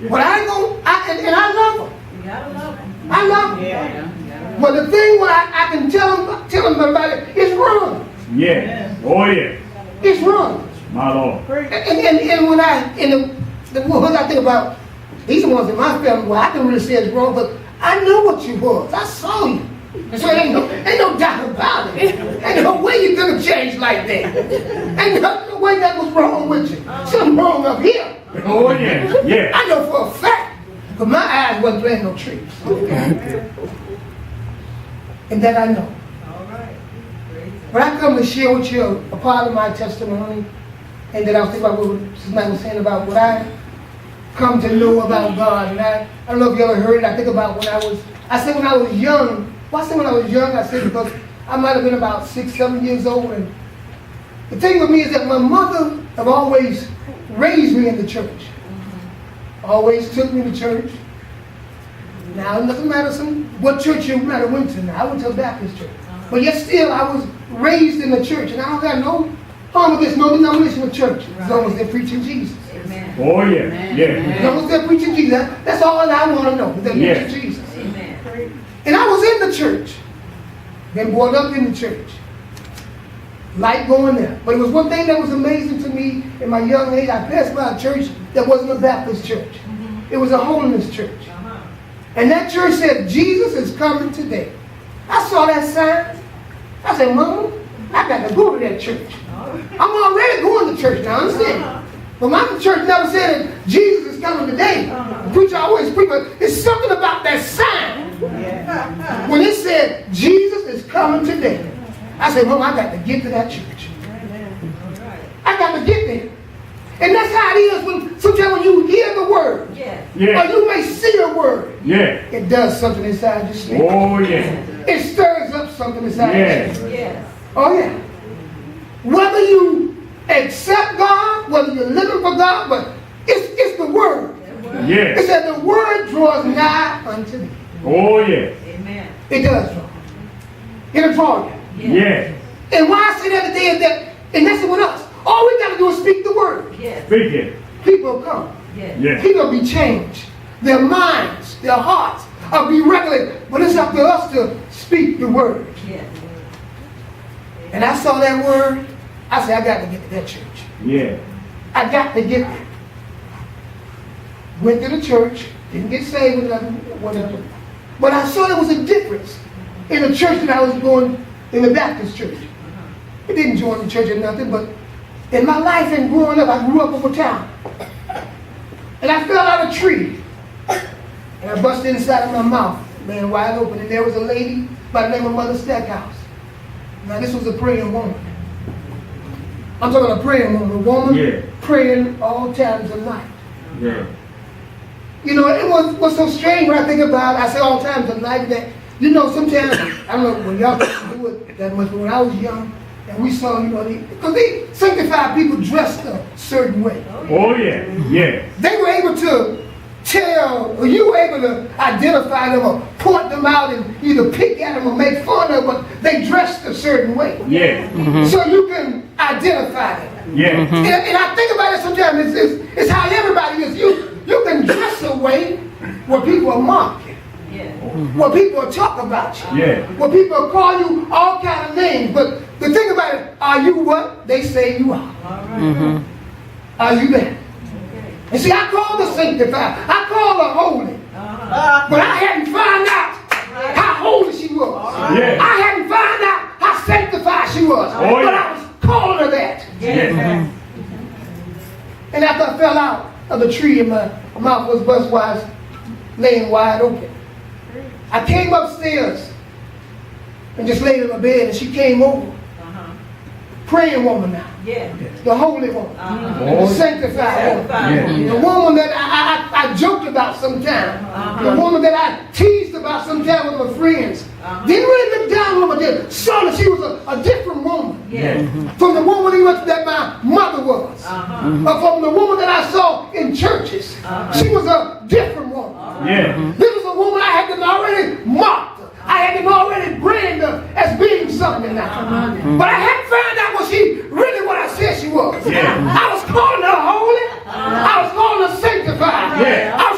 But I ain't gonna, and I love them. You gotta love them. I love them. Yeah. But the thing what I can tell them about it is wrong. Yeah. Oh yeah. It's wrong. My Lord. And when the ones I think about, these are ones in my family where I can really say it's wrong, but I know what you was. I saw you. So ain't no doubt about it. Ain't no way you're gonna change like that. Ain't no way that was wrong with you. Something wrong up here. Oh yeah. Yeah. I know for a fact, but my eyes wasn't playing no tricks. And that I know. All right. But I come to share with you a part of my testimony, and then I was thinking about what Sister was saying about what I come to know about God. And I don't know if you ever heard it. I think about when I was young. Why I say when I was young? I say because I might have been about 6, 7 years old. And the thing with me is that my mother have always raised me in the church. Always took me to church. Now, it doesn't matter what church you might have went to. Now, I went to a Baptist church. But yet still, I was raised in the church. And I don't have no harm with this, no denomination of church, as long as they're preaching Jesus. Amen. Oh yeah. Amen. Yeah. As long as they're preaching Jesus, that's all I want to know, that they're Yeah. preaching Jesus. Amen. And I was in the church, been brought up in the church, like going there. But it was one thing that was amazing to me in my young age. I passed by a church that wasn't a Baptist church. It was a holiness church. And that church said, Jesus is coming today. I saw that sign. I said, Mama, I got to go to that church. I'm already going to church now, understand? But my church never said that Jesus is coming today. The preacher always preach, but it's something about that sign. When it said, Jesus is coming today, I said, Mama, I got to get to that church. I got to get there. And that's how it is when sometimes when you hear the word, Yeah. or you may see a word, Yeah. it does something inside your spirit. Oh yeah. It stirs up something inside Yeah. your spirit. Yes. Oh yeah. Whether you accept God, whether you're living for God, but it's the word. It Yeah. said the word draws nigh unto thee. Oh yeah. Amen. It does draw. It'll draw you. Yeah. And why I say that today is that, and that's with us. All we got to do is speak the word. Yes. Speak it. People will come. Yes. Yeah. People will be changed. Their minds, their hearts will be regulated. But it's up to us to speak the word. Yes. And I saw that word. I said, I got to get to that church. Yeah. I got to get there. Went to the church. Didn't get saved or nothing, whatever. But I saw there was a difference in the church that I was going, in the Baptist church. I didn't join the church or nothing, but in my life and growing up, I grew up over town. And I fell out of a tree. And I busted inside of my mouth, laying wide open. And there was a lady by the name of Mother Stackhouse. Now this was a praying woman. I'm talking about a praying woman. A woman praying all times of night. Yeah. You know, it was so strange when I think about it. I say all times of night that, you know, sometimes, I don't know when y'all do it that much, but when I was young, and we saw, you know, because they sanctified people dressed a certain way. Oh yeah. Yeah. They were able to tell, or you were able to identify them or point them out and either pick at them or make fun of them, but they dressed a certain way. Yeah. So you can identify them. Yeah. And I think about it sometimes, it's how everybody is. You can dress a way where people will mock you. Yes. Where people will talk about you. Yeah. Where people will call you all kind of names. But the thing about it, are you what they say you are? All right. Are you that? Okay. And see, I call her sanctified. I call her holy. But I hadn't found out how holy she was. Yeah. I hadn't found out how sanctified she was. Oh, but yeah. I was calling her that. Yeah. And after I fell out of the tree and my mouth was bust-wise, laying wide open, I came upstairs and just laid in my bed, and she came over. Praying woman now. Yeah. The holy woman. The sanctified woman. Yeah. The woman that I joked about sometimes. The woman that I teased about sometimes with my friends. Didn't really look down on her, but then saw that she was a different woman. Yeah. From the woman that my mother was. Or from the woman that I saw in churches. She was a different woman. Yeah. This was a woman I had been already mocked. I had been already branded as being something now. But I hadn't found out what she really what I said she was. Yeah. I was calling her holy. I was calling her sanctified. Yeah. I was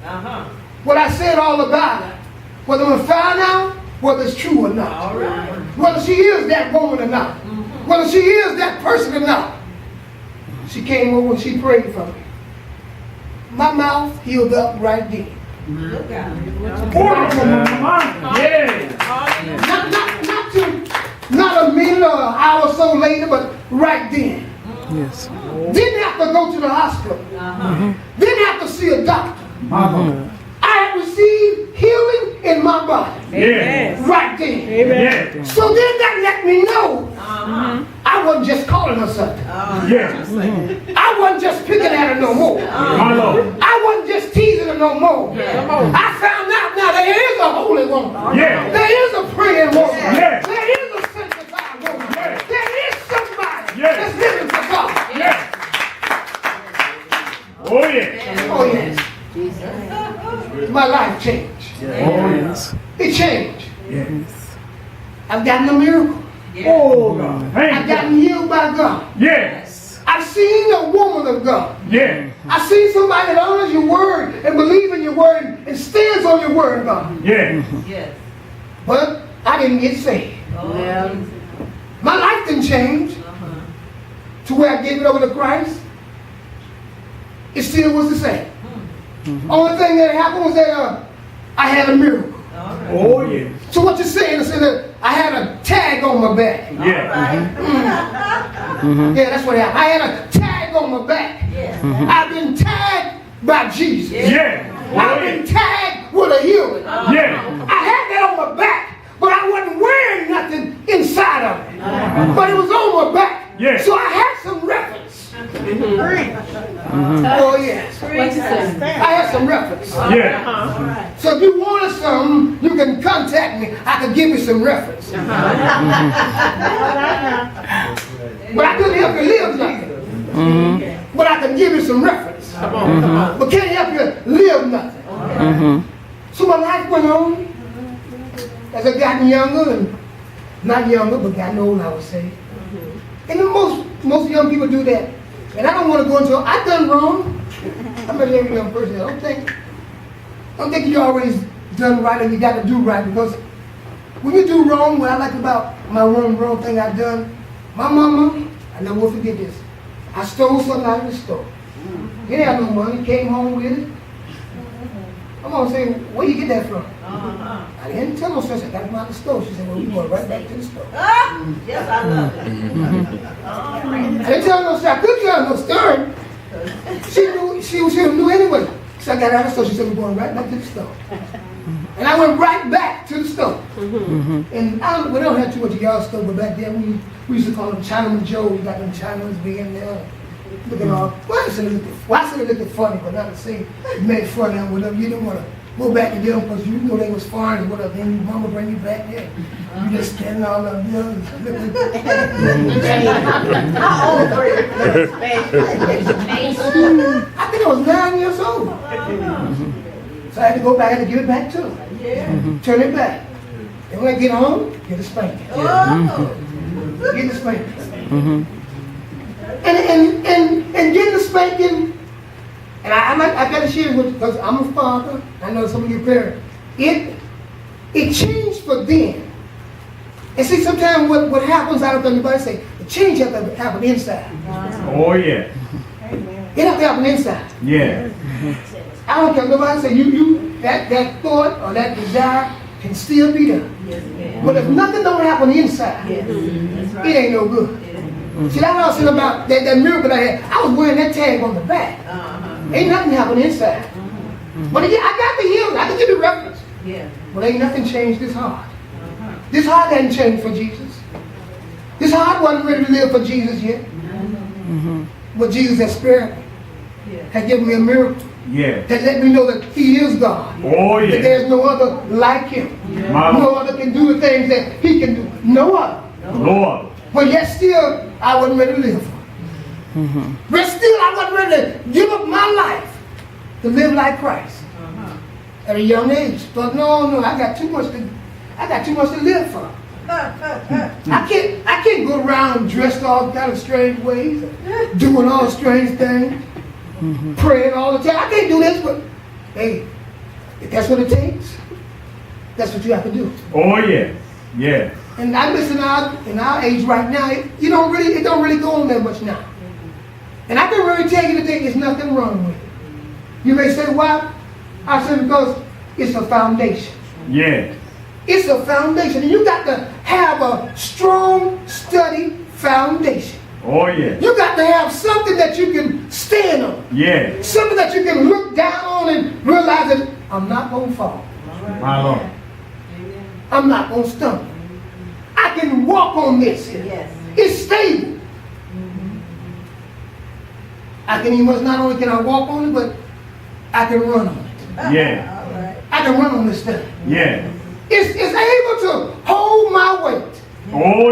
What I said all about her. Whether I'm going to find out whether it's true or not. All right. Whether she is that woman or not. Whether she is that person or not. She came over and she prayed for me. My mouth healed up right then. Look out. Yeah. Not a minute or an hour or so later, but right then. Yes. Didn't have to go to the hospital. Didn't have to see a doctor. I had received healing in my body. Yeah. Right then. Yeah. So then that let me know I wasn't just calling her something. Yeah. I wasn't just picking at her no more. My Lord. I wasn't just teasing her no more. I found out now there is a holy woman. Yeah. There is a praying woman. Yeah. There is a sanctified woman. Yeah. There is somebody Yeah. that's living for God. Yeah. Oh yeah. Oh yes. My life changed. Oh yes. It changed. Yes. I've gotten a miracle. Oh God. I've Thank you. gotten healed by God. Yes. I've seen a woman of God. Yeah. I've seen somebody that honors your word and believes in your word and stands on your word, God. Yeah. Yes. But I didn't get saved. Yeah. My life didn't change to where I gave it over to Christ. It still was the same. Only thing that happened was that I had a miracle. Oh yeah. So what you're saying is that I had a tag on my back. Yeah. Yeah, that's what happened. I had a tag on my back. I've been tagged by Jesus. Yeah. Oh I've been yeah. tagged with a healing. Yeah. I had that on my back, but I wasn't wearing nothing inside of it. But it was on my back. Yeah. So I had some reference. Oh yes. I had some reference. Yeah. So if you wanted something, you can contact me. I can give you some reference. But I couldn't help you live nothing. But I can give you some reference. But can't help you live nothing. So my life went on as I gotten younger and not younger, but gotten old, I would say. And then most young people do that. And I don't want to go into I've done wrong. I'm a very young person. I don't think you always done right and you got to do right, because when you do wrong, what I like about my wrong thing I've done, my mama, I never will forget this. I stole something out of the store. Didn't have no money, came home with it. I'm gonna say, where you get that from? I didn't tell no sister, I got it from out the store. She said, well, we going right back to the store. Yes, I love it. I didn't tell no story. I couldn't tell no story. She knew anyway. So I got out of the store. She said, we're going right back to the store. And I went right back to the store. And we don't have too much of y'all store, but back then we used to call them Chinaman Joe. We got them Chinamans being there. Looking all, well, I said it looked funny, but not to say it made fun of whatever. You didn't want to go back and get them because you know they was foreign and whatever. Then your mama bring you back there. You just standing all up there. How old were you? I think I was 9 years old. So I had to go back and give it back to them. Turn it back. And when I get home, get a spanking. Get the spanking. And getting the spanking, and I got to share with you because I'm a father. I know some of your parents. It changed for them. And see, sometimes what happens, I don't think anybody say, the change has to happen inside. Oh yeah. It has to happen inside. Yeah. I don't care if nobody say that thought or that desire can still be there. But if nothing don't happen inside, it ain't no good. See, that's what I was saying about that miracle I had. I was wearing that tag on the back. Ain't nothing happening inside. But again, I got the healing. I can give you reference. But ain't nothing changed this heart. This heart hadn't changed for Jesus. This heart wasn't ready to live for Jesus yet. But Jesus has spared me. Has given me a miracle. Yeah. Has let me know that He is God. Oh That yeah. there's no other like Him. No other can do the things that He can do. No other. Lord. But yet still, I wasn't ready to live for it. But still, I wasn't ready to give up my life to live like Christ at a young age. But no, I got too much to live for. I can't go around dressed all kind of strange ways, doing all strange things, praying all the time. I can't do this, but hey, That's what it takes. That's what you have to do. Oh, yes. Yes. And I listen in our age right now, it don't really go on that much now. And I can really tell you today there's nothing wrong with it. You may say, why? I say because it's a foundation. Yes. It's a foundation. And you got to have a strong, steady foundation. Oh, yes. You got to have something that you can stand on. Yes. Something that you can look down on and realize that I'm not going to fall. My Lord. I'm not going to stumble. I can walk on this. Yes. It's stable. I can even, not only can I walk on it, but I can run on it. Yeah. All right. I can run on this thing. Yes. It's able to hold my weight. Oh,